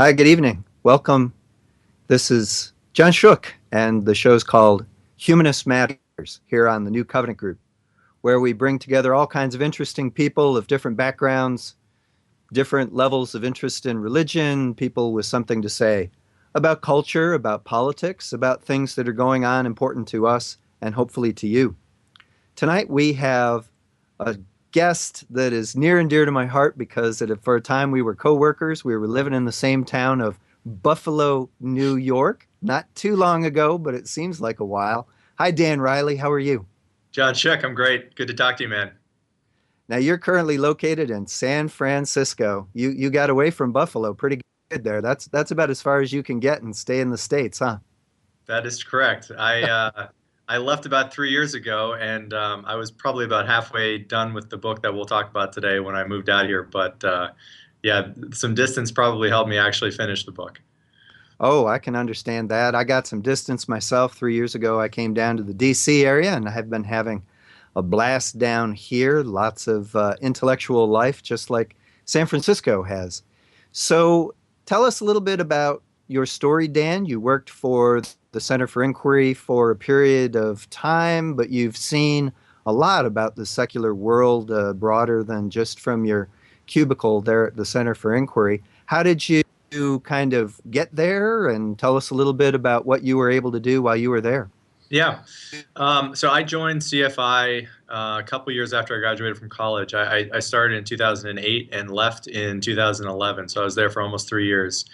Hi, good evening. Welcome. This is John Shook, and the show's called Humanist Matters here on the New Covenant Group, where we bring together all kinds of interesting people of different backgrounds, different levels of interest in religion, people with something to say about culture, about politics, about things that are going on important to us and hopefully to you. Tonight we have a guest that is near and dear to my heart because for a time we were co-workers. We were living in the same town of Buffalo, New York, not too long ago, but it seems like a while. Hi, Dan Riley. How are you? John Schick, I'm great. Good to talk to you, man. Now you're currently located in San Francisco. You got away from Buffalo pretty good there. That's about as far as you can get and stay in the States, huh? That is correct. I left about 3 years ago, and I was probably about halfway done with the book that we'll talk about today when I moved out here. But yeah, some distance probably helped me actually finish the book. Oh, I can understand that. I got some distance myself 3 years ago. I came down to the DC area and I've been having a blast down here. Lots of intellectual life, just like San Francisco has. So tell us a little bit about your story, Dan. You worked for the Center for Inquiry for a period of time, but you've seen a lot about the secular world broader than just from your cubicle there at the Center for Inquiry. How did you kind of get there and tell us a little bit about what you were able to do while you were there? Yeah. So I joined CFI a couple years after I graduated from college. I started in 2008 and left in 2011. So I was there for almost 3 years.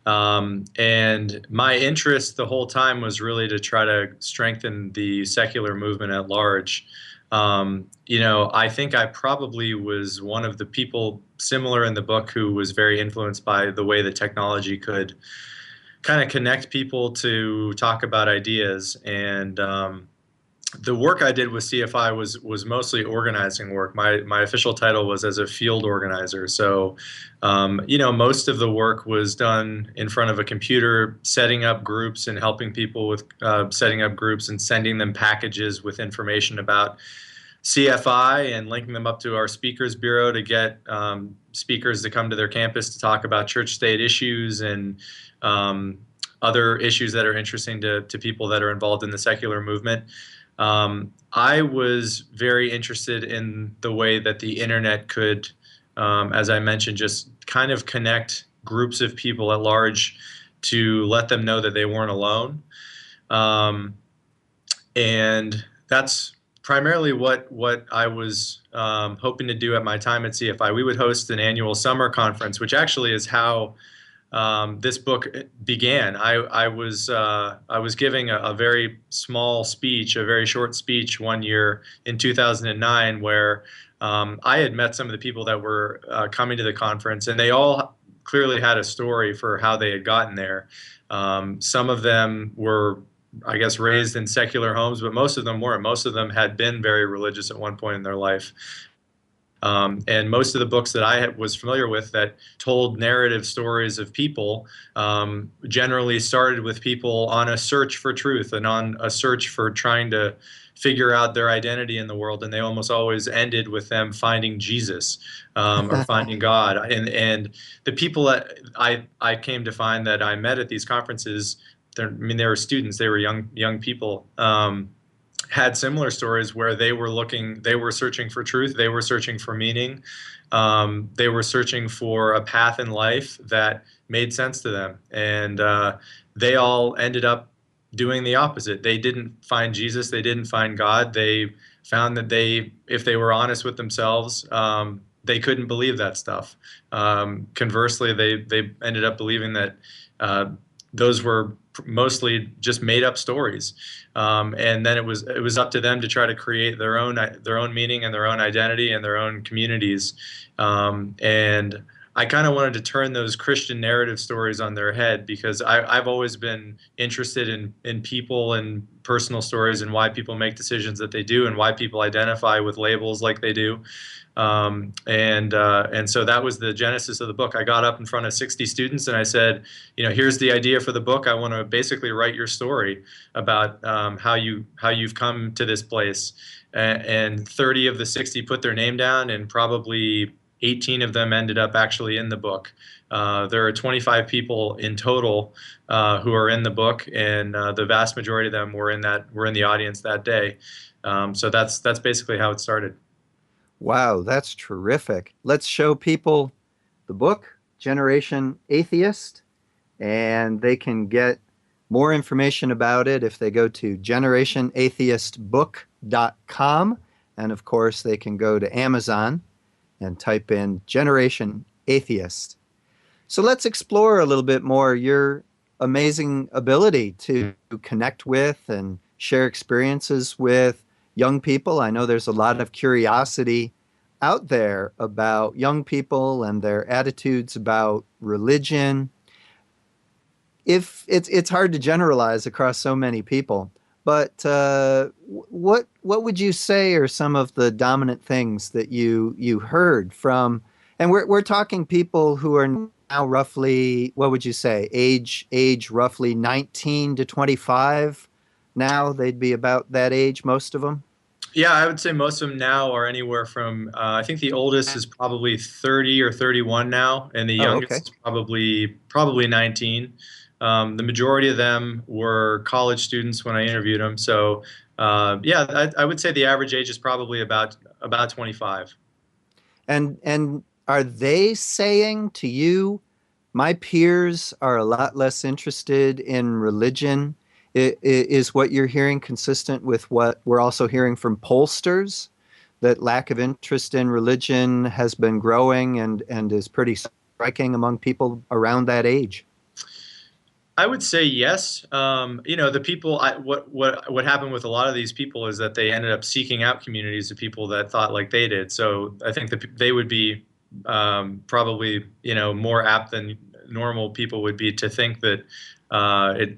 And my interest the whole time was really to try to strengthen the secular movement at large. I think I probably was one of the people similar in the book who was very influenced by the way that technology could kind of connect people to talk about ideas. And the work I did with CFI was mostly organizing work. My official title was as a field organizer. So, most of the work was done in front of a computer, setting up groups and helping people with setting up groups and sending them packages with information about CFI and linking them up to our speakers bureau to get speakers to come to their campus to talk about church-state issues and other issues that are interesting to people that are involved in the secular movement. I was very interested in the way that the internet could, as I mentioned, just kind of connect groups of people at large to let them know that they weren't alone. Um, and that's primarily what I was hoping to do at my time at CFI. We would host an annual summer conference, which actually is how this book began. I was giving a very small speech, a very short speech one year in 2009, where I had met some of the people that were coming to the conference, and they all clearly had a story for how they had gotten there. Some of them were, I guess, raised in secular homes, but most of them weren't. Most of them had been very religious at one point in their life. And most of the books that was familiar with that told narrative stories of people generally started with people on a search for truth and on a search for trying to figure out their identity in the world. And they almost always ended with them finding Jesus or finding God. And the people that I came to find that I met at these conferences, they were students, they were young people. Had similar stories where they were searching for truth, they were searching for meaning, they were searching for a path in life that made sense to them, and they all ended up doing the opposite. They didn't find Jesus, they didn't find God. They found that if they were honest with themselves, they couldn't believe that stuff. Conversely, they ended up believing that those were mostly just made up stories, and then it was up to them to try to create their own meaning and their own identity and their own communities. And I kind of wanted to turn those Christian narrative stories on their head because I've always been interested in people and personal stories and why people make decisions that they do and why people identify with labels like they do. And so that was the genesis of the book. I got up in front of 60 students and I said, here's the idea for the book. I want to basically write your story about how you've come to this place. And 30 of the 60 put their name down, and probably 18 of them ended up actually in the book. There are 25 people in total who are in the book, and the vast majority of them were in the audience that day. So that's basically how it started. Wow, that's terrific. Let's show people the book, Generation Atheist, and they can get more information about it if they go to generationatheistbook.com. And of course, they can go to Amazon and type in Generation Atheist. So let's explore a little bit more your amazing ability to connect with and share experiences with young people. I know there's a lot of curiosity out there about young people and their attitudes about religion. If it's hard to generalize across so many people, but what would you say are some of the dominant things that you heard from? And we're talking people who are now roughly, what would you say, age roughly 19 to 25. Now they'd be about that age, most of them. Yeah, I would say most of them now are anywhere from, I think the oldest is probably 30 or 31 now, and the Oh, okay. youngest is probably 19. The majority of them were college students when I interviewed them. So, yeah, I would say the average age is probably about 25. And are they saying to you, my peers are a lot less interested in religion? Is what you're hearing consistent with what we're also hearing from pollsters? That lack of interest in religion has been growing and is pretty striking among people around that age. I would say yes. The people. What happened with a lot of these people is that they ended up seeking out communities of people that thought like they did. So I think that they would be probably more apt than normal people would be to think that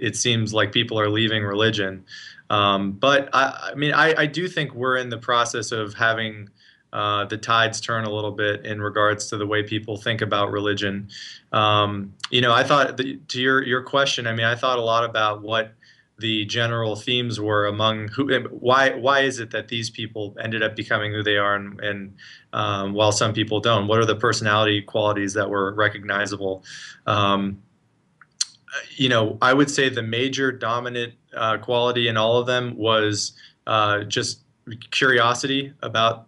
it seems like people are leaving religion. But I mean, I do think we're in the process of having the tides turn a little bit in regards to the way people think about religion. I thought to your question, I mean, I thought a lot about what the general themes were among why is it that these people ended up becoming who they are, and while some people don't, what are the personality qualities that were recognizable? Um, I would say the major dominant quality in all of them was just curiosity about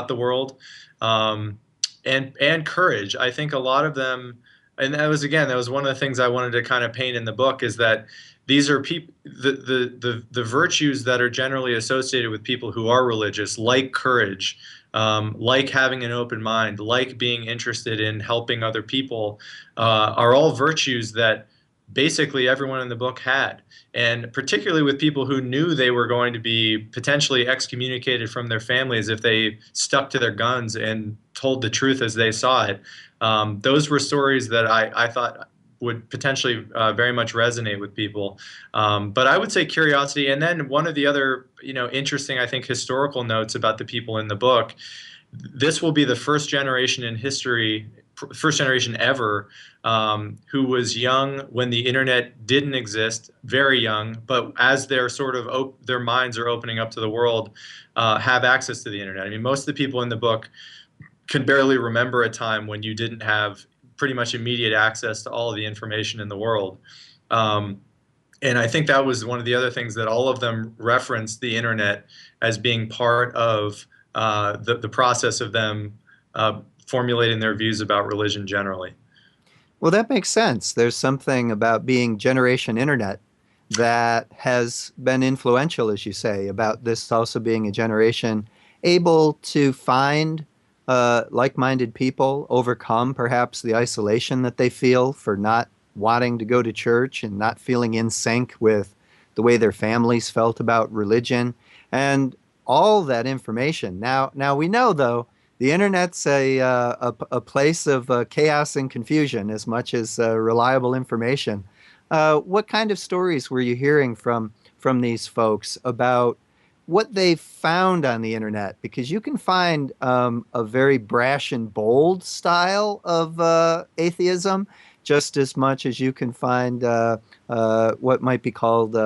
the world, um, and courage. I think a lot of them, and that was one of the things I wanted to kind of paint in the book, is that these are people the virtues that are generally associated with people who are religious, like courage, like having an open mind, like being interested in helping other people, are all virtues that basically everyone in the book had. And particularly with people who knew they were going to be potentially excommunicated from their families if they stuck to their guns and told the truth as they saw it. Those were stories that I thought would potentially very much resonate with people. But I would say curiosity. And then one of the other, interesting, I think, historical notes about the people in the book, this will be the first generation in history, first generation ever, who was young when the internet didn't exist, very young, but as they're sort of their minds are opening up to the world, have access to the internet. I mean, most of the people in the book can barely remember a time when you didn't have pretty much immediate access to all of the information in the world. Um, and I think that was one of the other things that all of them referenced the internet as being part of the process of them formulating their views about religion generally. Well, that makes sense. There's something about being Generation Internet that has been influential, as you say, about this also being a generation able to find like-minded people, overcome perhaps the isolation that they feel for not wanting to go to church and not feeling in sync with the way their families felt about religion, and all that information. Now we know though the internet's a place of chaos and confusion as much as reliable information. What kind of stories were you hearing from these folks about what they found on the internet? Because you can find a very brash and bold style of atheism just as much as you can find what might be called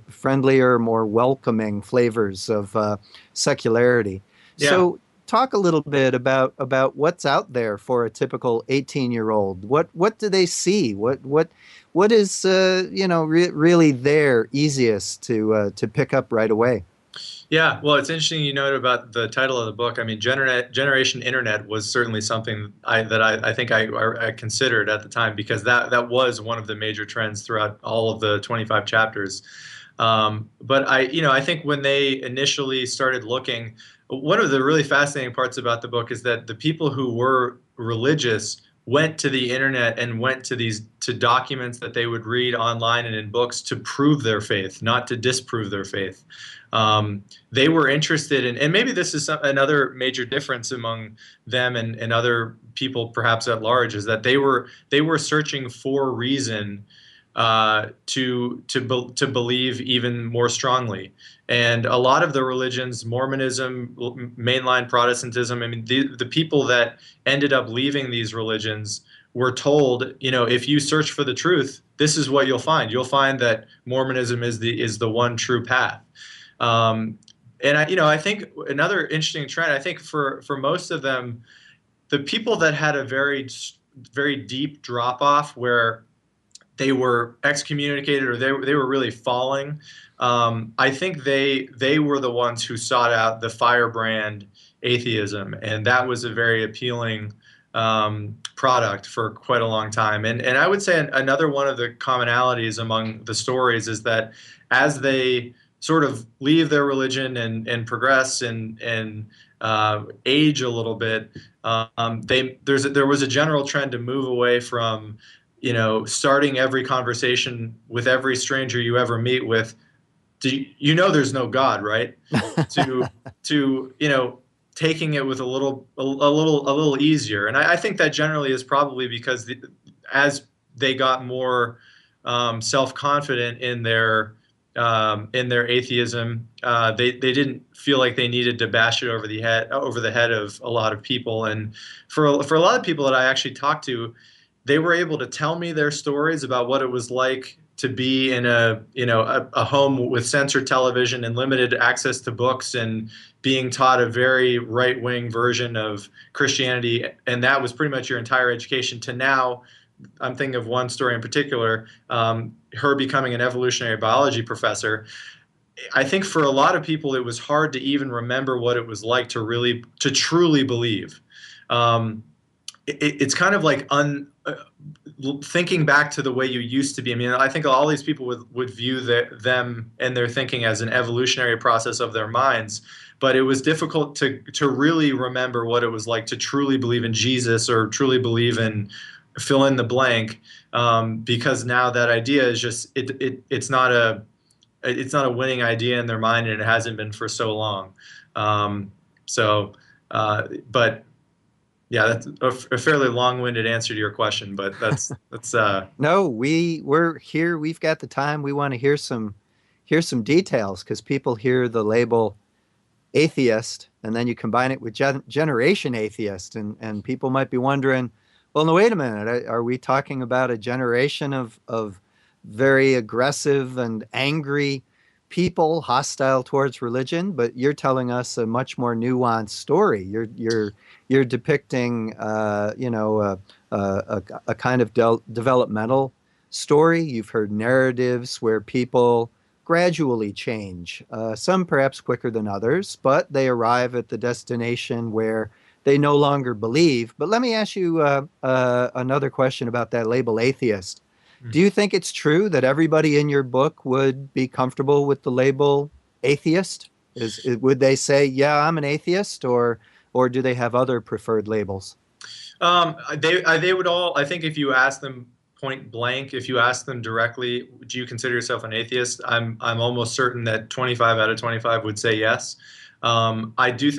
friendlier, more welcoming flavors of secularity. Yeah. So talk a little bit about what's out there for a typical 18-year-old. What do they see? What is really there easiest to pick up right away? Yeah, well, it's interesting you noted about the title of the book. I mean, Generation Internet was certainly something I think I considered at the time because that was one of the major trends throughout all of the 25 chapters. But I think when they initially started looking, one of the really fascinating parts about the book is that the people who were religious went to the internet and went to to documents that they would read online and in books to prove their faith, not to disprove their faith. They were interested in, and maybe this is another major difference among them and other people perhaps at large, is that they were searching for reason to believe even more strongly. And a lot of the religions, Mormonism, mainline Protestantism, I mean, the people that ended up leaving these religions were told, if you search for the truth, this is what you'll find. You'll find that Mormonism is the one true path. And I think another interesting trend, I think for most of them, the people that had a very, very deep drop off where they were excommunicated or they were really falling. I think they were the ones who sought out the firebrand atheism, and that was a very appealing product for quite a long time. And I would say another one of the commonalities among the stories is that as they sort of leave their religion and progress and age a little bit, there was a general trend to move away from starting every conversation with every stranger you ever meet with, there's no God, right? To taking it with a little easier. And I think that generally is probably because as they got more self-confident in their atheism, they didn't feel like they needed to bash it over the head of a lot of people. And for a lot of people that I actually talked to, they were able to tell me their stories about what it was like to be in a home with censored television and limited access to books and being taught a very right-wing version of Christianity, and that was pretty much your entire education, to now I'm thinking of one story in particular, her becoming an evolutionary biology professor. I think for a lot of people it was hard to even remember what it was like to truly believe. It's kind of like thinking back to the way you used to be. I mean, I think all these people would view them and their thinking as an evolutionary process of their minds, but it was difficult to really remember what it was like to truly believe in Jesus or truly believe in fill in the blank, because now that idea is just it's not a winning idea in their mind, and it hasn't been for so long. But yeah, that's a fairly long-winded answer to your question, but that's No, we're here. We've got the time. We want to hear some details because people hear the label atheist, and then you combine it with generation atheist, and people might be wondering, well, no, wait a minute. Are we talking about a generation of very aggressive and angry people, hostile towards religion? But you're telling us a much more nuanced story. You're depicting, a kind of developmental story. You've heard narratives where people gradually change, some perhaps quicker than others, but they arrive at the destination where they no longer believe. But let me ask you another question about that label atheist. Do you think it's true that everybody in your book would be comfortable with the label atheist? Would they say, "Yeah, I'm an atheist," or do they have other preferred labels? They would all. I think if you ask them point blank, if you ask them directly, do you consider yourself an atheist? I'm almost certain that 25 out of 25 would say yes. I do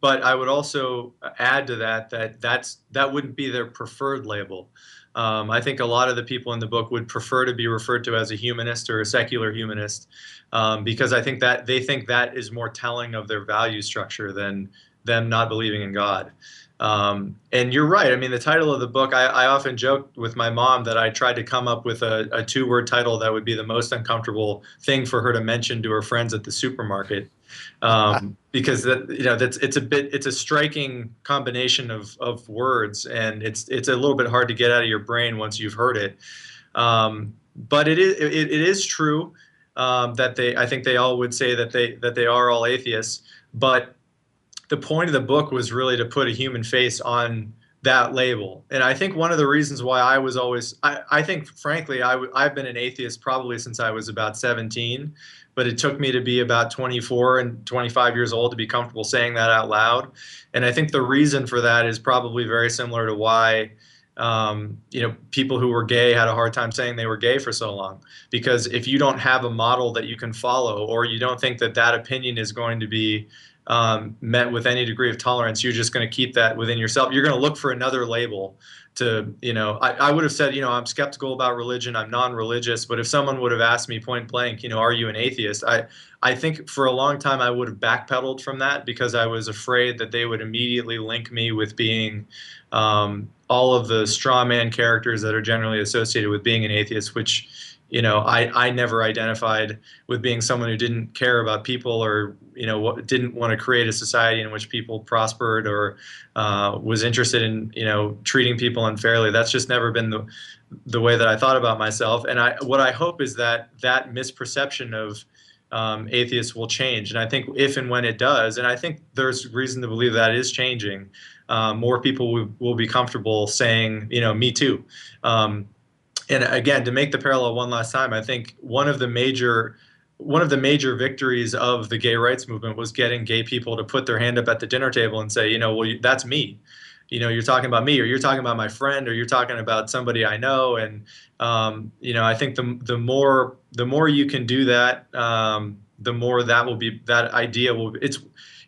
but I would also add to that wouldn't be their preferred label. I think a lot of the people in the book would prefer to be referred to as a humanist or a secular humanist, because I think that they think that is more telling of their value structure than them not believing in God. And you're right. I mean, the title of the book, I often joke with my mom that I tried to come up with a two-word title that would be the most uncomfortable thing for her to mention to her friends at the supermarket. because it's a striking combination of words, and it's a little bit hard to get out of your brain once you've heard it. But it is true that I think they all would say that they are all atheists, but the point of the book was really to put a human face on that label. And I think one of the reasons why I think, frankly, I've been an atheist probably since I was about 17, but it took me to be about 24 and 25 years old to be comfortable saying that out loud. And I think the reason for that is probably very similar to why people who were gay had a hard time saying they were gay for so long. Because if you don't have a model that you can follow, or you don't think that that opinion is going to be met with any degree of tolerance, you're just going to keep that within yourself. You're going to look for another label to, I would have said, I'm skeptical about religion, I'm non-religious, but if someone would have asked me point blank, are you an atheist? I think for a long time I would have backpedaled from that because I was afraid that they would immediately link me with being all of the straw man characters that are generally associated with being an atheist, which I never identified with being someone who didn't care about people, or didn't want to create a society in which people prospered, or was interested in treating people unfairly. That's just never been the way that I thought about myself. And what I hope is that misperception of atheists will change. And I think if and when it does, and I think there's reason to believe that is changing, more people will be comfortable saying, me too. And again, to make the parallel one last time, I think one of the major victories of the gay rights movement was getting gay people to put their hand up at the dinner table and say, well, that's me. You're talking about me, or you're talking about my friend, or you're talking about somebody I know. And I think the more you can do that, the more that idea will.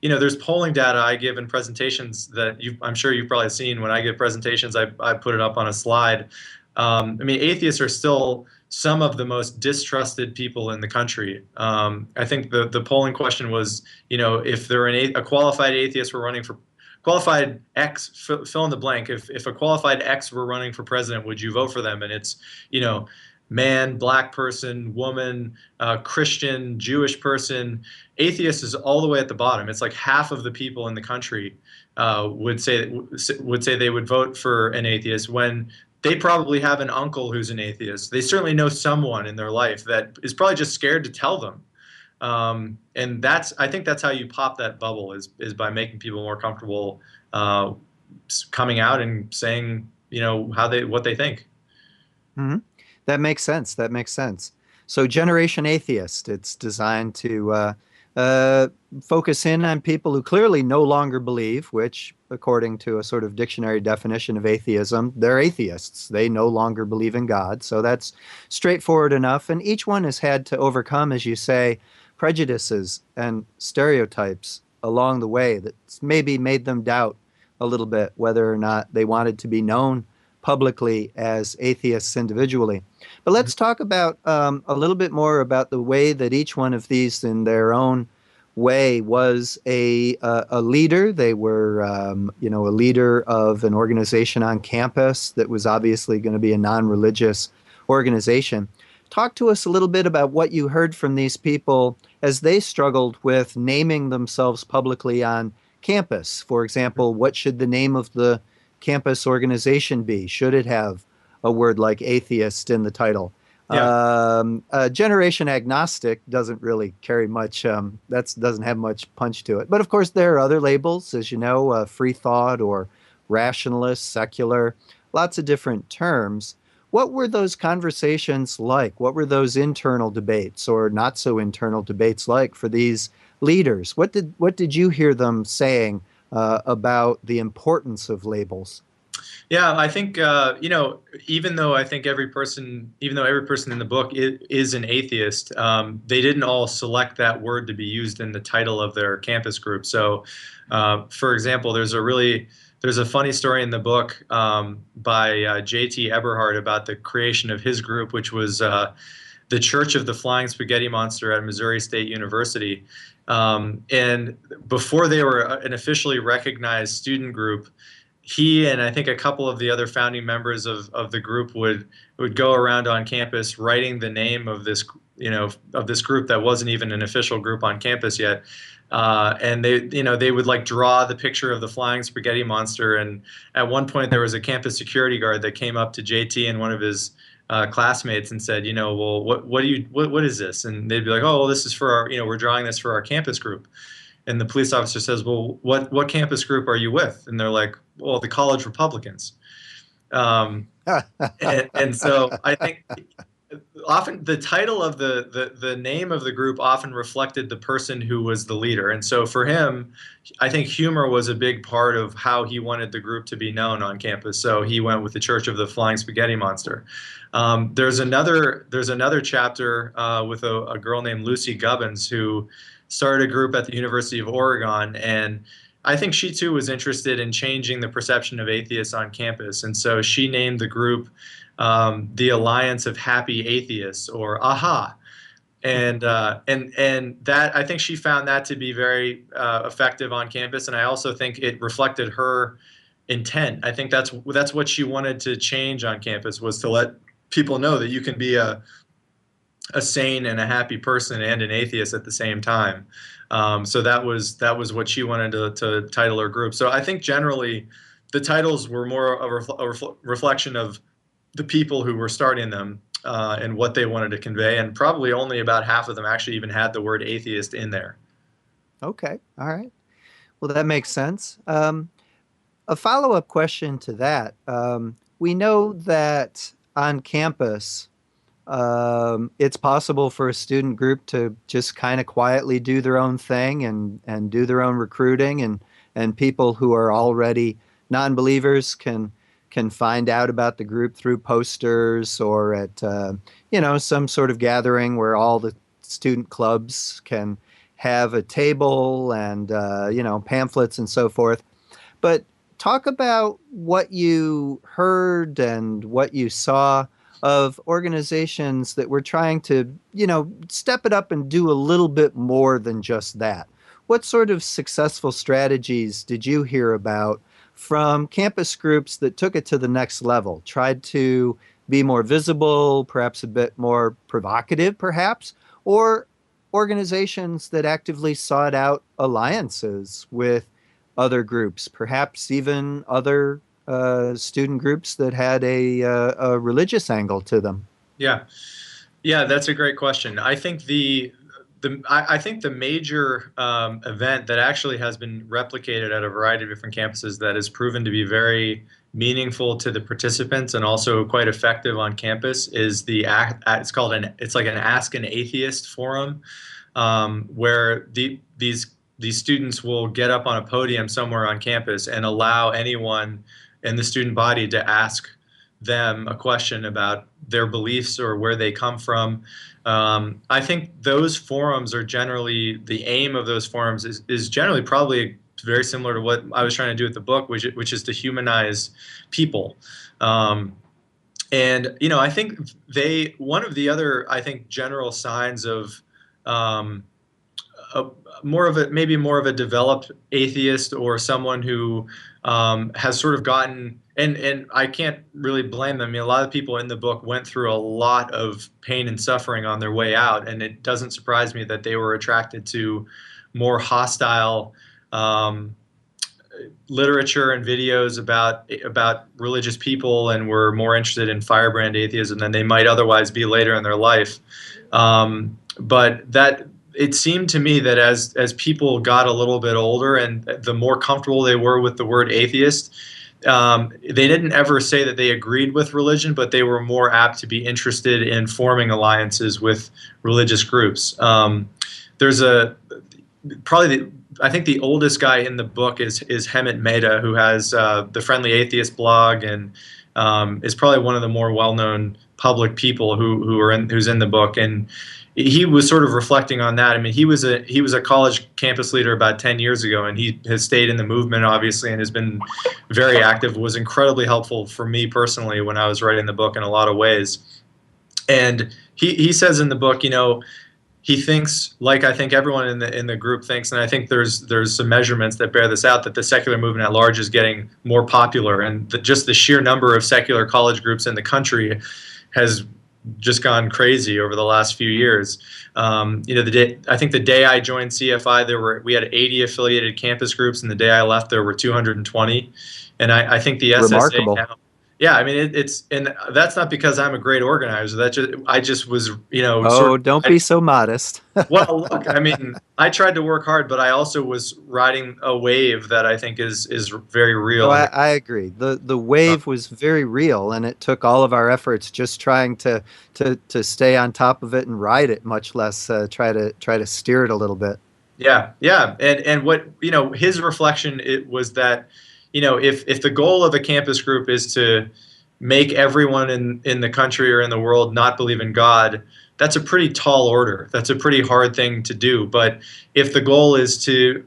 There's polling data I give in presentations that I'm sure you've probably seen. When I give presentations, I put it up on a slide. Atheists are still some of the most distrusted people in the country. I think the polling question was, if they're a qualified atheist were running for qualified X, fill in the blank. If a qualified X were running for president, would you vote for them? And it's, man, black person, woman, Christian, Jewish person. Atheist is all the way at the bottom. It's like half of the people in the country would say they would vote for an atheist, when they probably have an uncle who's an atheist. They certainly know someone in their life that is probably just scared to tell them. And I think that's how you pop that bubble, is by making people more comfortable coming out and saying, what they think. Mm-hmm. That makes sense. That makes sense. So Generation Atheist, it's designed to focus in on people who clearly no longer believe, which, according to a sort of dictionary definition of atheism, they're atheists. They no longer believe in God. So that's straightforward enough. And each one has had to overcome, as you say, prejudices and stereotypes along the way that's maybe made them doubt a little bit whether or not they wanted to be known publicly as atheists individually. But let's talk about a little bit more about the way that each one of these, in their own way, was a leader. They were, a leader of an organization on campus that was obviously going to be a non-religious organization. Talk to us a little bit about what you heard from these people as they struggled with naming themselves publicly on campus. For example, what should the name of the campus organization be? Should it have a word like atheist in the title? Yeah. Generation agnostic doesn't really carry much, doesn't have much punch to it. But of course, there are other labels, as you know, free thought or rationalist, secular, lots of different terms. What were those conversations like? What were those internal debates or not so internal debates like for these leaders? What did you hear them saying about the importance of labels? Yeah, I think even though every person in the book is an atheist, they didn't all select that word to be used in the title of their campus group. So, for example, there's a funny story in the book by J.T. Eberhard about the creation of his group, which was the Church of the Flying Spaghetti Monster at Missouri State University. And before they were an officially recognized student group, he and I think a couple of the other founding members of the group would go around on campus writing the name of this of this group that wasn't even an official group on campus yet. And they would like draw the picture of the flying spaghetti monster. And at one point there was a campus security guard that came up to JT and one of his classmates and said, well, what is this? And they'd be like, oh, well, this is for our, we're drawing this for our campus group. And the police officer says, well, what campus group are you with? And they're like, well, the college Republicans. And so I think often the title of the name of the group often reflected the person who was the leader. And so for him, I think humor was a big part of how he wanted the group to be known on campus. So he went with the Church of the Flying Spaghetti Monster. There's another chapter with a girl named Lucy Gubbins who started a group at the University of Oregon, and I think she too was interested in changing the perception of atheists on campus. And so she named the group the Alliance of Happy Atheists, or AHA. And that, I think she found that to be very effective on campus, and I also think it reflected her intent. I think that's what she wanted to change on campus, was to let people know that you can be a sane and a happy person and an atheist at the same time. So that was what she wanted to title her group. So I think generally the titles were more a reflection of the people who were starting them and what they wanted to convey, and probably only about half of them actually even had the word atheist in there. Okay, all right. Well, that makes sense. A follow-up question to that. We know that on campus, it's possible for a student group to just kind of quietly do their own thing and do their own recruiting, and people who are already non-believers can find out about the group through posters or at some sort of gathering where all the student clubs can have a table and pamphlets and so forth. But talk about what you heard and what you saw of organizations that were trying to, step it up and do a little bit more than just that. What sort of successful strategies did you hear about from campus groups that took it to the next level, tried to be more visible, perhaps a bit more provocative, perhaps, or organizations that actively sought out alliances with other groups, perhaps even other student groups that had a religious angle to them? Yeah, that's a great question. I think I think the major event that actually has been replicated at a variety of different campuses that has proven to be very meaningful to the participants and also quite effective on campus is it's like an Ask an Atheist forum, where these students will get up on a podium somewhere on campus and allow anyone in the student body to ask them a question about their beliefs or where they come from. I think those forums are generally, the aim of those forums is generally probably very similar to what I was trying to do with the book, which is to humanize people. And I think one of the other, I think, general signs of maybe more of a developed atheist, or someone who has sort of gotten, and I can't really blame them. I mean, a lot of people in the book went through a lot of pain and suffering on their way out, and it doesn't surprise me that they were attracted to more hostile literature and videos about religious people, and were more interested in firebrand atheism than they might otherwise be later in their life. But that, it seemed to me that as people got a little bit older and the more comfortable they were with the word atheist, they didn't ever say that they agreed with religion, but they were more apt to be interested in forming alliances with religious groups. There's I think the oldest guy in the book is Hemant Mehta, who has the Friendly Atheist blog, and is probably one of the more well-known public people who's in the book. And he was sort of reflecting on that. I mean, he was a college campus leader about 10 years ago, and he has stayed in the movement, obviously, and has been very active, was incredibly helpful for me personally when I was writing the book in a lot of ways. And he says in the book, he thinks, like I think everyone in the group thinks, and I think there's some measurements that bear this out, that the secular movement at large is getting more popular, and just the sheer number of secular college groups in the country has just gone crazy over the last few years. I think the day I joined CFI, we had 80 affiliated campus groups, and the day I left, there were 220. And I think the SSA Remarkable. now, yeah, I mean it's and that's not because I'm a great organizer. I just was sort Oh, don't of. be so modest. Well, look, I mean, I tried to work hard, but I also was riding a wave that I think is very Oh, real. I agree. The Uh, wave was very real, and it took all of our efforts just trying to stay on top of it and ride it, much less try to steer it a little bit. yeah, yeah, and what his reflection it was that if the goal of a campus group is to make everyone in the country or in the world not believe in God, that's a pretty tall order. That's a pretty hard thing to do. But if the goal is to,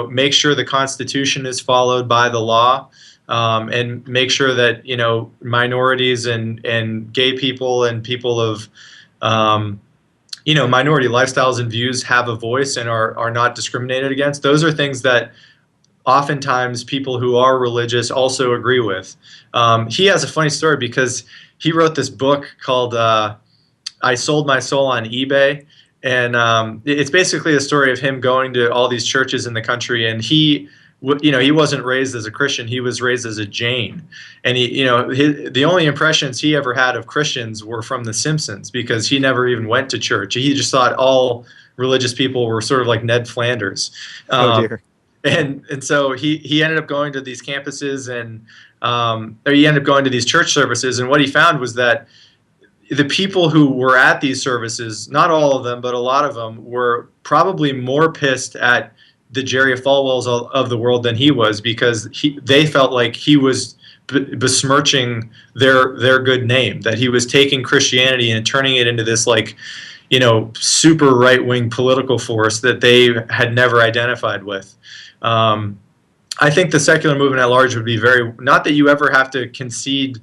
make sure the Constitution is followed by the law, and make sure that minorities and gay people and people of minority lifestyles and views have a voice and are not discriminated against. Those are things that oftentimes people who are religious also agree with. He has a funny story because he wrote this book called I Sold My Soul on eBay. And it's basically a story of him going to all these churches in the country, and he wasn't raised as a Christian. He was raised as a Jain, and the only impressions he ever had of Christians were from The Simpsons because he never even went to church. He just thought all religious people were sort of like Ned Flanders. Oh Um, dear. and so he ended up going to these campuses or he ended up going to these church services, and what he found was that the people who were at these services, not all of them, but a lot of them, were probably more pissed at the Jerry Falwells of the world than he was, because they felt like he was besmirching their good name, that he was taking Christianity and turning it into this super right-wing political force that they had never identified with. I think the secular movement at large would be not that you ever have to concede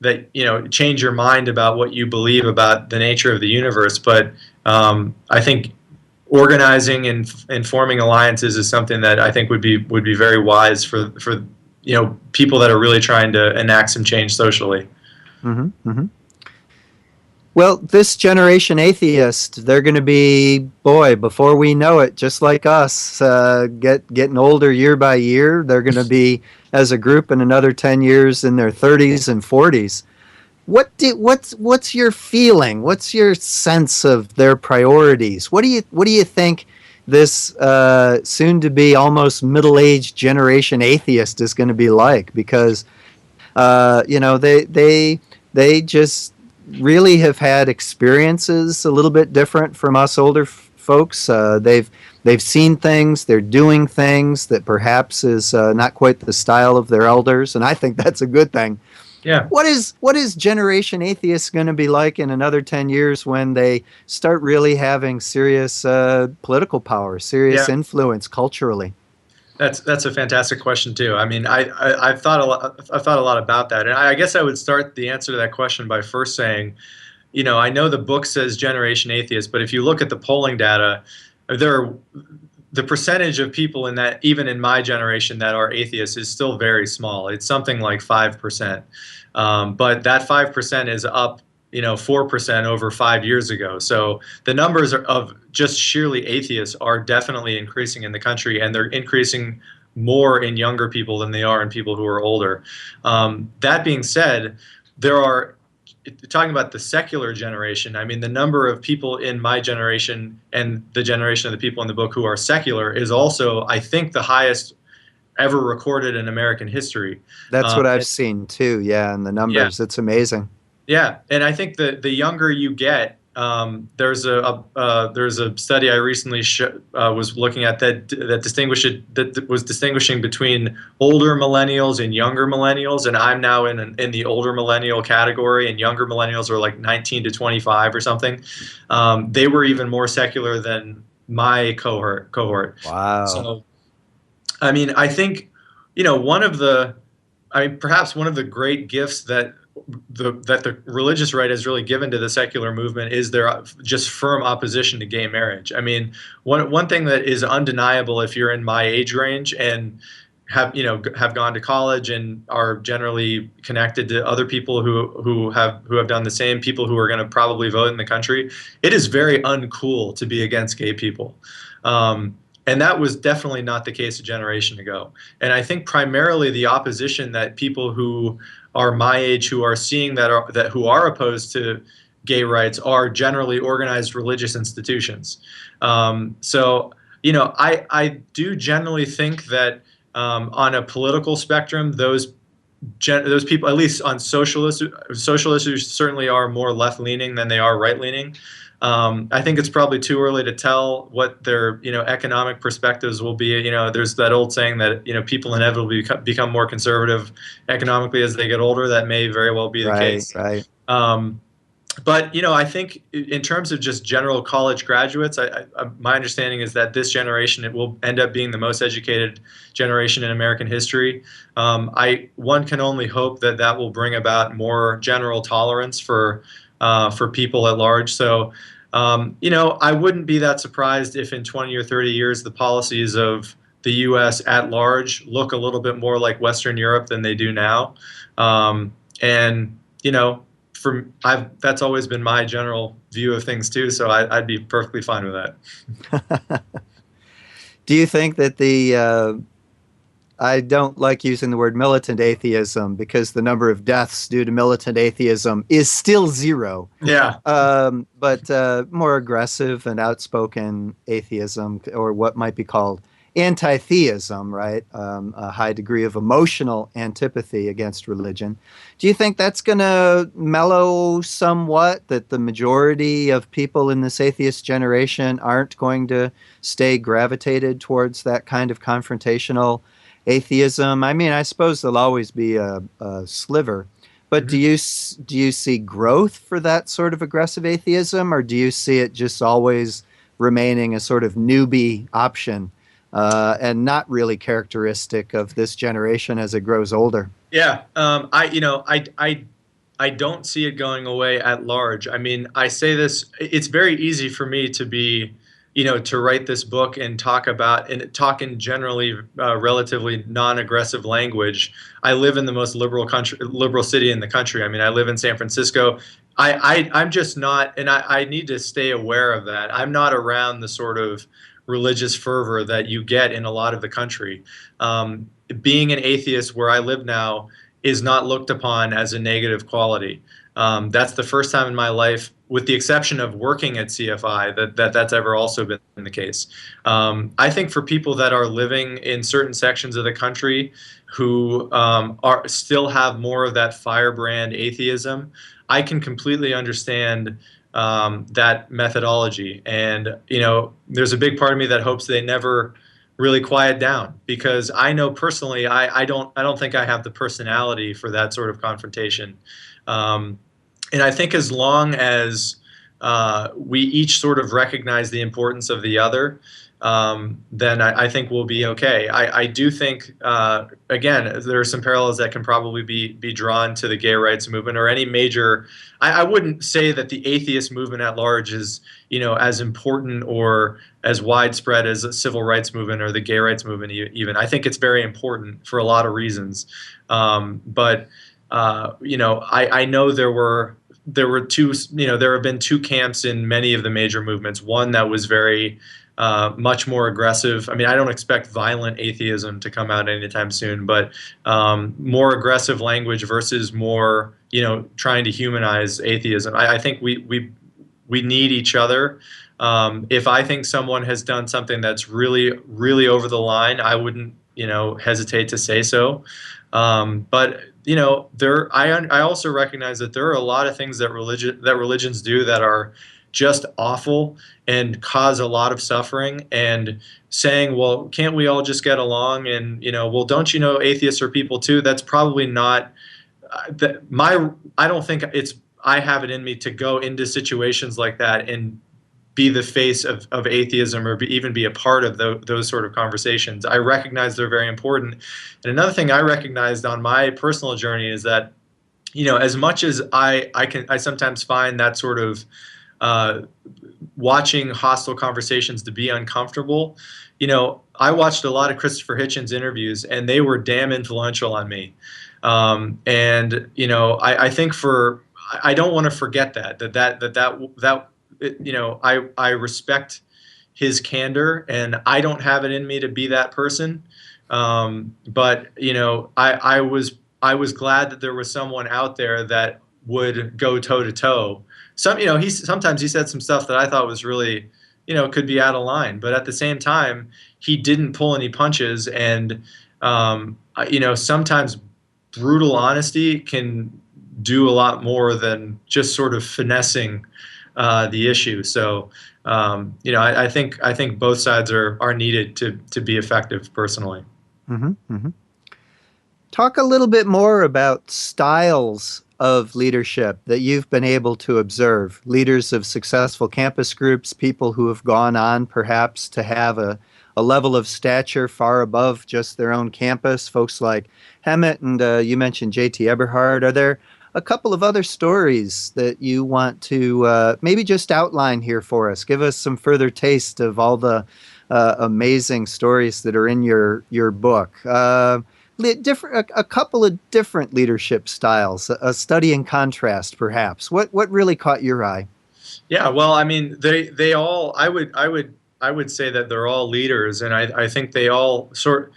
that change your mind about what you believe about the nature of the universe, but I think organizing and forming alliances is something that I think would be very wise for people that are really trying to enact some change socially. Hmm. Hmm. Well, this generation atheist, they're going to be, boy, before we know it, just like us, getting older year by year. They're going to be, as a group, in another 10 years in their 30s and 40s. What's your feeling? What's your sense of their priorities? What do you think this soon to be almost middle-aged generation atheist is going to be like? Because they just really have had experiences a little bit different from us older folks. They've seen things, they're doing things that perhaps is not quite the style of their elders, and I think that's a good thing. Yeah. What is Generation Atheist going to be like in another 10 years when they start really having serious political power, serious Yeah. influence culturally? That's a fantastic question too. I mean, I've thought a lot. I've thought a lot about that, and I guess I would start the answer to that question by first saying, I know the book says Generation Atheist, but if you look at the polling data, there the percentage of people in that, even in my generation, that are atheists is still very small. It's something like 5%, but that 5% is up 4% over 5 years ago. So the numbers of just sheerly atheists are definitely increasing in the country, and they're increasing more in younger people than they are in people who are older. That being said, there are, talking about the secular generation, I mean, the number of people in my generation and the generation of the people in the book who are secular is also, I think, the highest ever recorded in American history. That's what I've And seen too. Yeah, and the yeah, numbers, it's amazing. yeah, and I think the younger you get, there's a study I recently was looking at that was distinguishing between older millennials and younger millennials, and I'm now in the older millennial category, and younger millennials are like 19 to 25 or something. They were even more secular than my cohort. Wow. So I mean, I think one of the perhaps one of the great gifts that the religious right has really given to the secular movement is their just firm opposition to gay marriage. I mean, one thing that is undeniable if you're in my age range and have gone to college and are generally connected to other people who have done the same, people who are going to probably vote in the country. It is very uncool to be against gay people. And that was definitely not the case a generation ago. And I think primarily the opposition that people who are my age who are seeing that who are opposed to gay rights are generally organized religious institutions. So I do generally think that on a political spectrum, those people, at least on social issues, certainly are more left leaning than they are right leaning. I think it's probably too early to tell what their economic perspectives will be. There's that old saying that people inevitably become more conservative economically as they get older. That may very well be the Right, case. right. But I think in terms of just general college graduates, my understanding is that this generation, it will end up being the most educated generation in American history. One can only hope that that will bring about more general tolerance for people at large. So, I wouldn't be that surprised if in 20 or 30 years the policies of the U.S. at large look a little bit more like Western Europe than they do now. And that's always been my general view of things too. So I'd be perfectly fine with that. Do you think that I don't like using the word militant atheism because the number of deaths due to militant atheism is still zero. Yeah. But more aggressive and outspoken atheism, or what might be called anti-theism, right? A high degree of emotional antipathy against religion. Do you think that's going to mellow somewhat, that the majority of people in this atheist generation aren't going to stay gravitated towards that kind of confrontational atheism? I mean, I suppose there'll always be a sliver, but do you see growth for that sort of aggressive atheism, or do you see it just always remaining a sort of newbie option and not really characteristic of this generation as it grows older? Yeah. I don't see it going away at large. I mean, I say this, it's very easy for me to be, to write this book and talk in generally relatively non-aggressive language. I live in the most liberal city in the country. I mean, I live in San Francisco. I'm just not, and I need to stay aware of that. I'm not around the sort of religious fervor that you get in a lot of the country. Being an atheist where I live now is not looked upon as a negative quality. That's the first time in my life, with the exception of working at CFI, that's ever also been the case. I think for people that are living in certain sections of the country who still have more of that firebrand atheism, I can completely understand that methodology. And there's a big part of me that hopes they never really quiet down, because I know personally I don't think I have the personality for that sort of confrontation. And I think as long as we each sort of recognize the importance of the other, then I think we'll be okay. I do think, again, there are some parallels that can probably be drawn to the gay rights movement or any major. I wouldn't say that the atheist movement at large is, as important or as widespread as a civil rights movement or the gay rights movement even. I think it's very important for a lot of reasons. But I know there were two, there have been two camps in many of the major movements. One that was very much more aggressive. I mean, I don't expect violent atheism to come out anytime soon, but more aggressive language versus more, trying to humanize atheism. I think we need each other. If I think someone has done something that's really, really over the line, I wouldn't, hesitate to say so. But I also recognize that there are a lot of things that religions do that are just awful and cause a lot of suffering. And saying, well, can't we all just get along? And well, don't you know atheists are people too? That's probably not I don't think I have it in me to go into situations like that and be the face of atheism or even be a part of those sort of conversations. I recognize they're very important. And another thing I recognized on my personal journey is that, as much as I sometimes find that sort of uh, watching hostile conversations to be uncomfortable. I watched a lot of Christopher Hitchens interviews, and they were damn influential on me. And I think I don't want to forget I respect his candor, and I don't have it in me to be that person. But I was glad that there was someone out there that would go toe to toe. Sometimes he said some stuff that I thought was really, could be out of line, but at the same time, he didn't pull any punches, and sometimes brutal honesty can do a lot more than just sort of finessing the issue. So, I think both sides are needed to be effective personally. Hmm. Hmm. Talk a little bit more about styles of leadership that you've been able to observe. Leaders of successful campus groups, people who have gone on perhaps to have a level of stature far above just their own campus, folks like Hammett and you mentioned J.T. Eberhard. Are there a couple of other stories that you want to maybe just outline here for us? Give us some further taste of all the amazing stories that are in your book. A couple of different leadership styles, a study in contrast, perhaps. What really caught your eye? Yeah, well, I mean, they all. I would say that they're all leaders, and I think they've all sort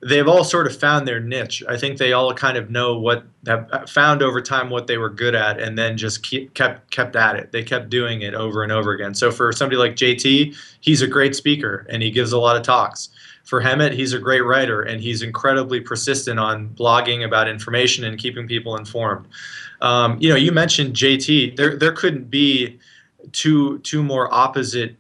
of found their niche. I think they all kind of know have found over time what they were good at, and then just kept at it. They kept doing it over and over again. So for somebody like JT, he's a great speaker and he gives a lot of talks. For Hammett, he's a great writer and he's incredibly persistent on blogging about information and keeping people informed. You mentioned JT. There couldn't be two more opposite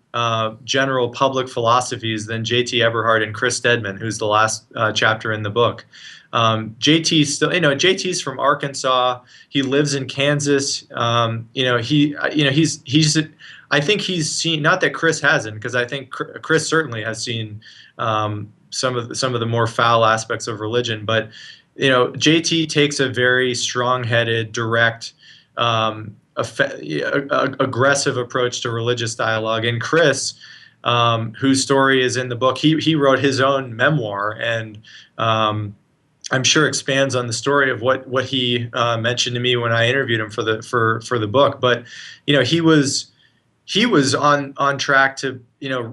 general public philosophies than J.T. Eberhard and Chris Stedman, who's the last chapter in the book. JT's still, JT's from Arkansas. He lives in Kansas. He's. I think he's seen. Not that Chris hasn't, because I think Chris certainly has seen some of the more foul aspects of religion. But JT takes a very strong-headed, direct, aggressive approach to religious dialogue. And Chris, whose story is in the book, he wrote his own memoir, and I'm sure expands on the story of what he mentioned to me when I interviewed him for the book. But he was on track to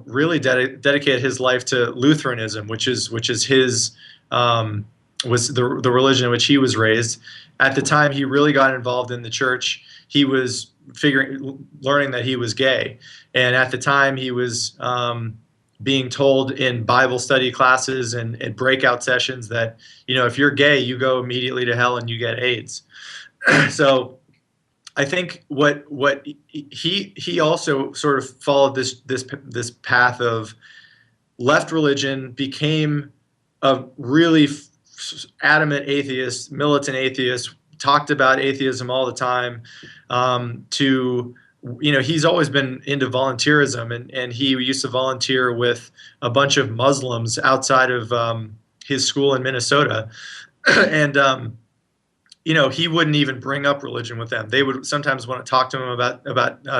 really dedicate his life to Lutheranism, which is his was the religion in which he was raised. At the time he really got involved in the church, he was learning that he was gay, and at the time he was being told in Bible study classes and breakout sessions that if you're gay, you go immediately to hell and you get AIDS. So I think what he also sort of followed this path of left religion, became a really adamant atheist, militant atheist, talked about atheism all the time. He's always been into volunteerism, and he used to volunteer with a bunch of Muslims outside of his school in Minnesota, and he wouldn't even bring up religion with them. They would sometimes want to talk to him about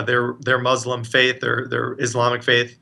their Muslim faith, their Islamic faith,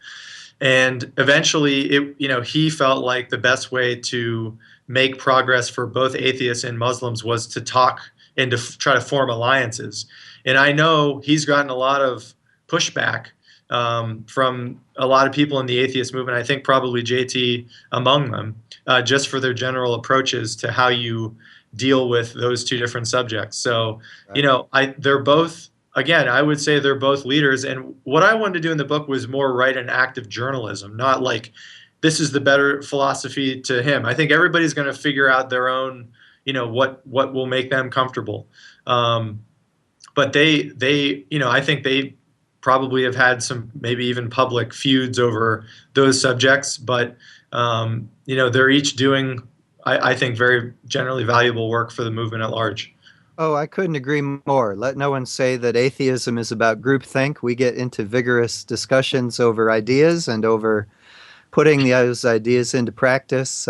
and eventually, he felt like the best way to make progress for both atheists and Muslims was to talk and to try to form alliances. And I know he's gotten a lot of pushback from a lot of people in the atheist movement. I think probably JT among them, just for their general approaches to how you deal with those two different subjects. So, they're both, again, I would say they're both leaders. And what I wanted to do in the book was more write an active journalism, not like this is the better philosophy to him. I think everybody's going to figure out their own, what will make them comfortable. But I think they probably have had some maybe even public feuds over those subjects. But, they're each doing, I think, very generally valuable work for the movement at large. Oh, I couldn't agree more. Let no one say that atheism is about groupthink. We get into vigorous discussions over ideas and over putting those ideas into practice,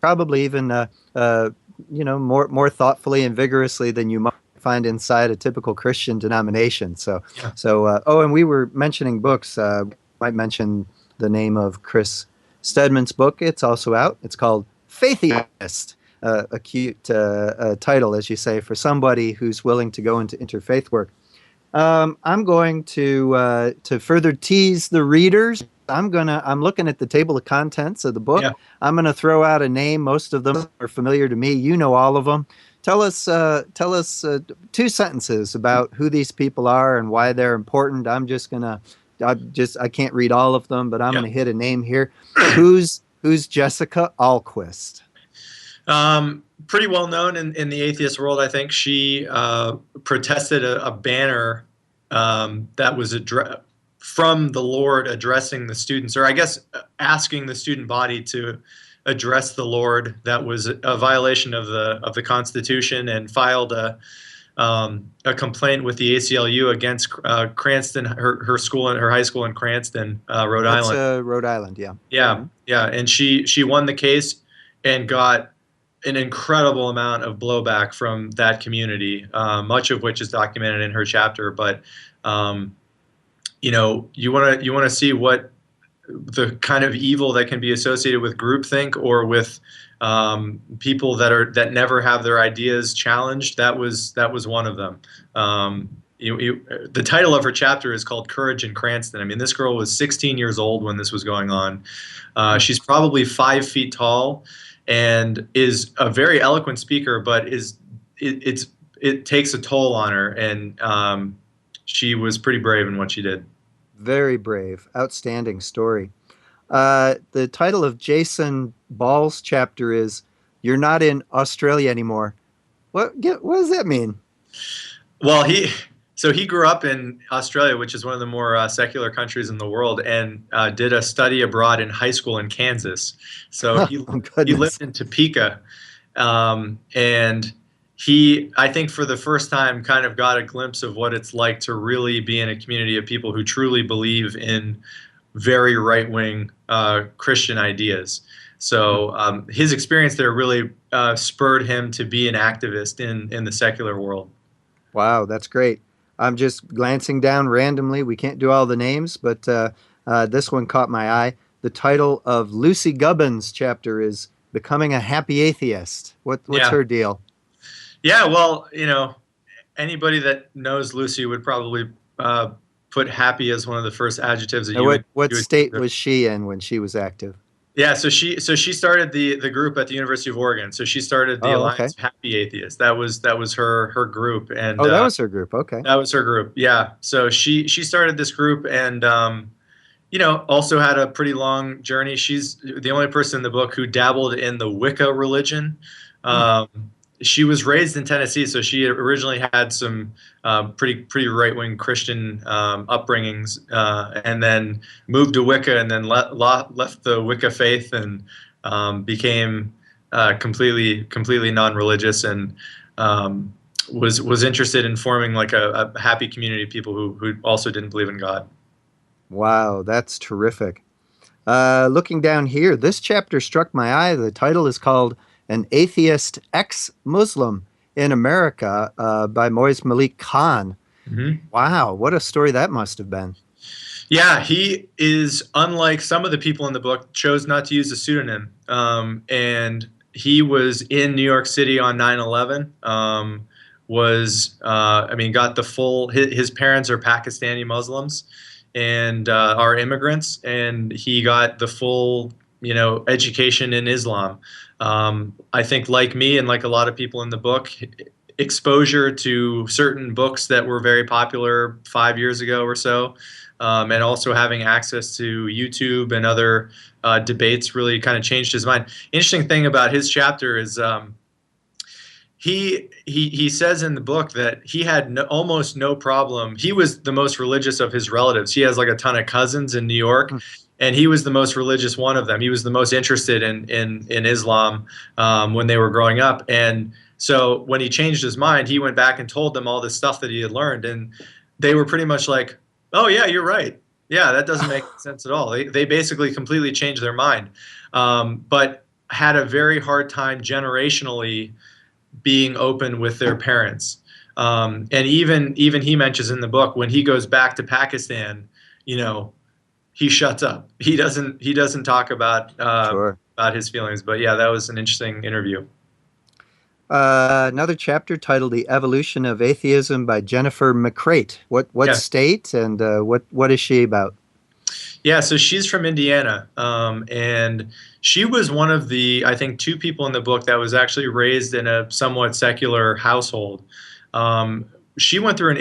probably even more thoughtfully and vigorously than you might find inside a typical Christian denomination. Yeah. Oh, and we were mentioning books. Might mention the name of Chris Stedman's book. It's also out. It's called Faithiest. A cute title, as you say, for somebody who's willing to go into interfaith work. I'm going to further tease the readers. I'm looking at the table of contents of the book. Yeah. I'm gonna throw out a name. Most of them are familiar to me. You know all of them. Tell us 2 sentences about who these people are and why they're important. I can't read all of them, but I'm Yeah. gonna hit a name here. Who's Jessica Alquist? Pretty well known in the atheist world, I think. She protested a banner that was from the Lord addressing the students, or I guess asking the student body to address the Lord. That was a violation of the Constitution, and filed a complaint with the ACLU against Cranston, her school and her high school in Cranston, Rhode That's Island. Rhode Island, yeah. Yeah, yeah, and she won the case and got an incredible amount of blowback from that community, much of which is documented in her chapter. But you want to see what the kind of evil that can be associated with groupthink, or with people that never have their ideas challenged. That was one of them. The title of her chapter is called "Courage in Cranston." I mean, this girl was 16 years old when this was going on. She's probably 5 feet tall, and is a very eloquent speaker, but it takes a toll on her, and she was pretty brave in what she did. Very brave. Outstanding story. The title of Jason Ball's chapter is "You're Not in Australia Anymore." What does that mean? Well, he grew up in Australia, which is one of the more secular countries in the world, and did a study abroad in high school in Kansas. So he lived in Topeka, and I think for the first time, kind of got a glimpse of what it's like to really be in a community of people who truly believe in very right-wing Christian ideas. So his experience there really spurred him to be an activist in the secular world. Wow, that's great. I'm just glancing down randomly. We can't do all the names, but this one caught my eye. The title of Lucy Gubbins' chapter is "Becoming a Happy Atheist." What's her deal? Yeah, well, anybody that knows Lucy would probably put happy as one of the first adjectives that What state was she in when she was active? Yeah, so she started the group at the University of Oregon. So she started the Alliance of Happy Atheists. That was her group, and that was her group. Okay, that was her group. Yeah, so she started this group, and also had a pretty long journey. She's the only person in the book who dabbled in the Wicca religion. She was raised in Tennessee, so she originally had some pretty right-wing Christian upbringings, and then moved to Wicca, and then left the Wicca faith, and became completely non-religious, and was interested in forming like a happy community of people who also didn't believe in God. Wow, that's terrific. Looking down here, this chapter struck my eye. The title is called "An Atheist Ex-Muslim in America" by Moiz Malik Khan. Mm-hmm. Wow, what a story that must have been. Yeah, he is, unlike some of the people in the book, chose not to use a pseudonym. And he was in New York City on 9/11. Got the full, his parents are Pakistani Muslims and are immigrants, and he got the full, education in Islam. I think, like me and like a lot of people in the book, exposure to certain books that were very popular 5 years ago or so, and also having access to YouTube and other debates really kind of changed his mind. Interesting thing about his chapter is he says in the book that he had almost no problem. He was the most religious of his relatives. He has like a ton of cousins in New York. And he was the most religious one of them. He was the most interested in Islam when they were growing up. And so when he changed his mind, he went back and told them all this stuff that he had learned. And they were pretty much like, "Oh, yeah, you're right. Yeah, that doesn't make sense at all." They basically completely changed their mind, but had a very hard time generationally being open with their parents. And even he mentions in the book when he goes back to Pakistan, you know, he shuts up. He doesn't talk Sure. about his feelings. But yeah, that was an interesting interview. Another chapter titled "The Evolution of Atheism" by Jennifer McCrate. What Yeah. state and what is she about? Yeah, so she's from Indiana, and she was one of the, I think, two people in the book that was actually raised in a somewhat secular household. Um, she went through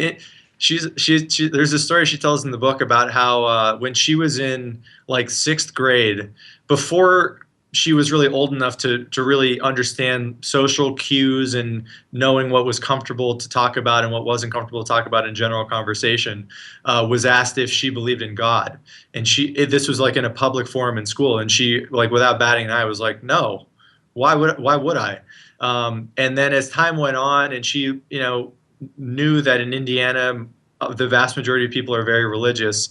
there's a story she tells in the book about how when she was in like sixth grade, before she was really old enough to really understand social cues and knowing what was comfortable to talk about and what wasn't comfortable to talk about in general conversation, was asked if she believed in God. And this was like in a public forum in school, and she, like, without batting an eye, was like, no, why would I? And then as time went on, and she, knew that in Indiana, the vast majority of people are very religious,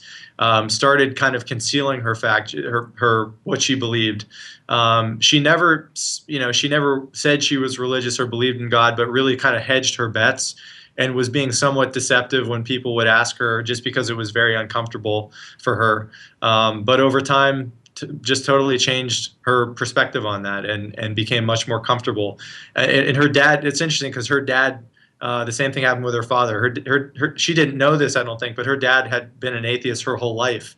started kind of concealing her what she believed. She never said she was religious or believed in God, but really kind of hedged her bets and was being somewhat deceptive when people would ask her, just because it was very uncomfortable for her. But over time, just totally changed her perspective on that, and became much more comfortable. And her dad, it's interesting because her dad, the same thing happened with her father. She didn't know this, I don't think, but her dad had been an atheist her whole life.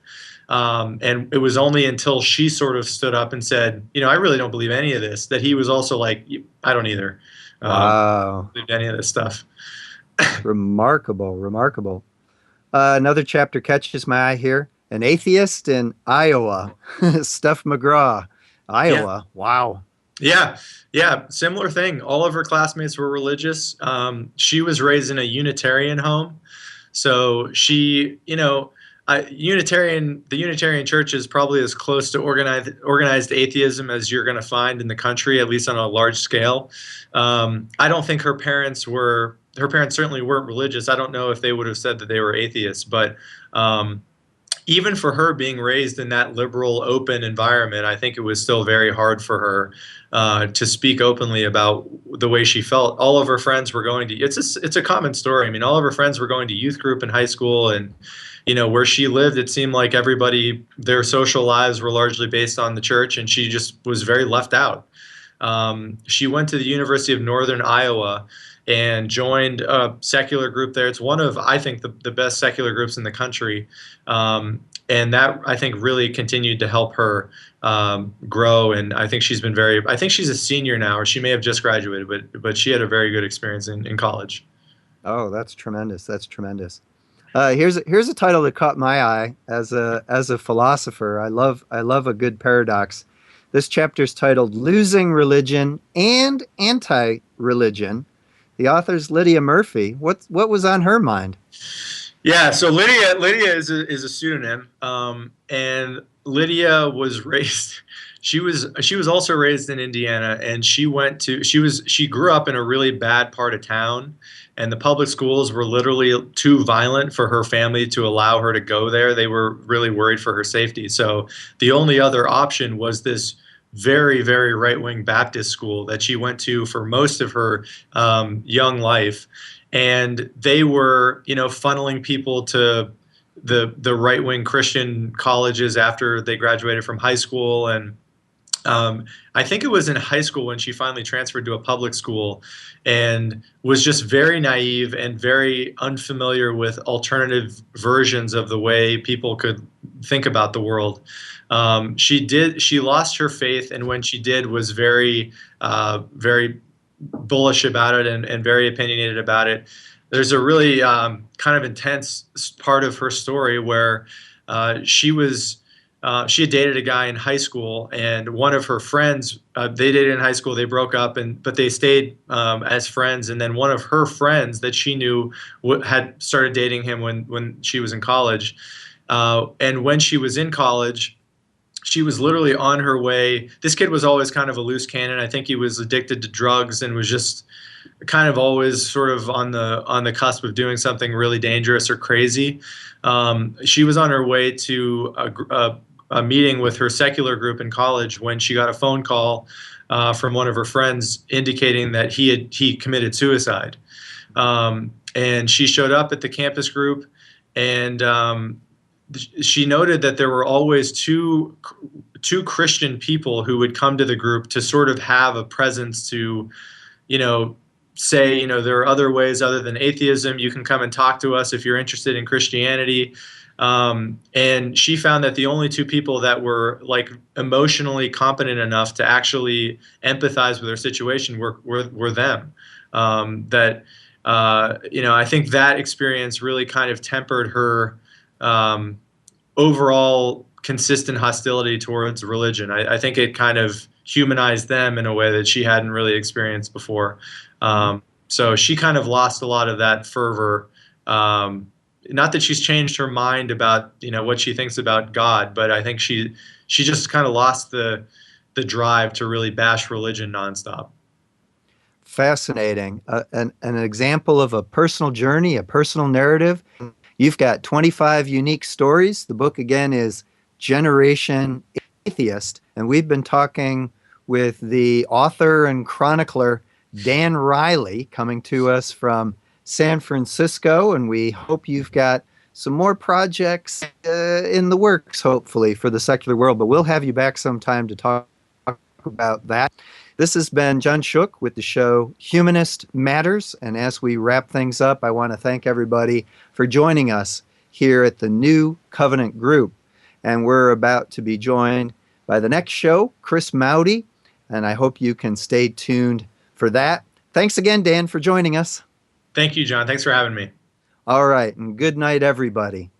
And it was only until she sort of stood up and said, I really don't believe any of this, that he was also like, I don't either Wow, believe any of this stuff. remarkable, remarkable. Another chapter catches my eye here. An atheist in Iowa, Steph McGraw, Yeah. Iowa. Wow. Yeah, yeah, similar thing. All of her classmates were religious. She was raised in a Unitarian home, so the Unitarian Church is probably as close to organized atheism as you're going to find in the country, at least on a large scale. I don't think her parents were. Her parents certainly weren't religious. I don't know if they would have said that they were atheists, but even for her being raised in that liberal, open environment, I think it was still very hard for her to speak openly about the way she felt. All of her friends were going to. It's a common story. I mean, all of her friends were going to youth group in high school, and where she lived, it seemed like everybody, their social lives were largely based on the church, and she just was very left out. She went to the University of Northern Iowa and joined a secular group there. It's one of, I think, the best secular groups in the country. And that, I think, really continued to help her grow. And I think I think she's a senior now, or she may have just graduated, but she had a very good experience in college. Oh, that's tremendous. That's tremendous. Here's a title that caught my eye as a philosopher. I love a good paradox. This chapter is titled "Losing Religion and Anti-Religion." The author's Lydia Murphy. What was on her mind? Yeah, so Lydia is a pseudonym, and Lydia was raised. She was also raised in Indiana, and she grew up in a really bad part of town, and the public schools were literally too violent for her family to allow her to go there. They were really worried for her safety, so the only other option was this very, very right-wing Baptist school that she went to for most of her young life, and they were, funneling people to the right-wing Christian colleges after they graduated from high school. And I think it was in high school when she finally transferred to a public school, and was just very naive and very unfamiliar with alternative versions of the way people could think about the world. She lost her faith, and when she did, was very bullish about it, and very opinionated about it. There's a really kind of intense part of her story where she had dated a guy in high school, and one of her friends, they dated in high school, they broke up, but they stayed as friends. And then one of her friends that she knew had started dating him when she was in college. And when she was in college, she was literally on her way. This kid was always kind of a loose cannon. I think he was addicted to drugs and was just kind of always sort of on the cusp of doing something really dangerous or crazy. She was on her way to a meeting with her secular group in college when she got a phone call from one of her friends indicating that he committed suicide. And she showed up at the campus group, and she noted that there were always two Christian people who would come to the group to sort of have a presence to, you know, say, there are other ways other than atheism. You can come and talk to us if you're interested in Christianity. And she found that the only two people that were like emotionally competent enough to actually empathize with her situation were them. I think that experience really kind of tempered her overall consistent hostility towards religion. I think it kind of humanized them in a way that she hadn't really experienced before. So she kind of lost a lot of that fervor. Not that she's changed her mind about what she thinks about God, but I think she just kind of lost the drive to really bash religion nonstop. Fascinating. An example of a personal journey, a personal narrative. You've got 25 unique stories. The book, again, is Generation Atheist. And we've been talking with the author and chronicler, Dan Riley, coming to us from San Francisco. And we hope you've got some more projects in the works, hopefully, for the secular world. But we'll have you back sometime to talk about that. This has been John Shook with the show Humanist Matters. And as we wrap things up, I want to thank everybody for joining us here at the New Covenant Group. And we're about to be joined by the next show, Chris Mowdy. And I hope you can stay tuned for that. Thanks again, Dan, for joining us. Thank you, John. Thanks for having me. All right. And good night, everybody.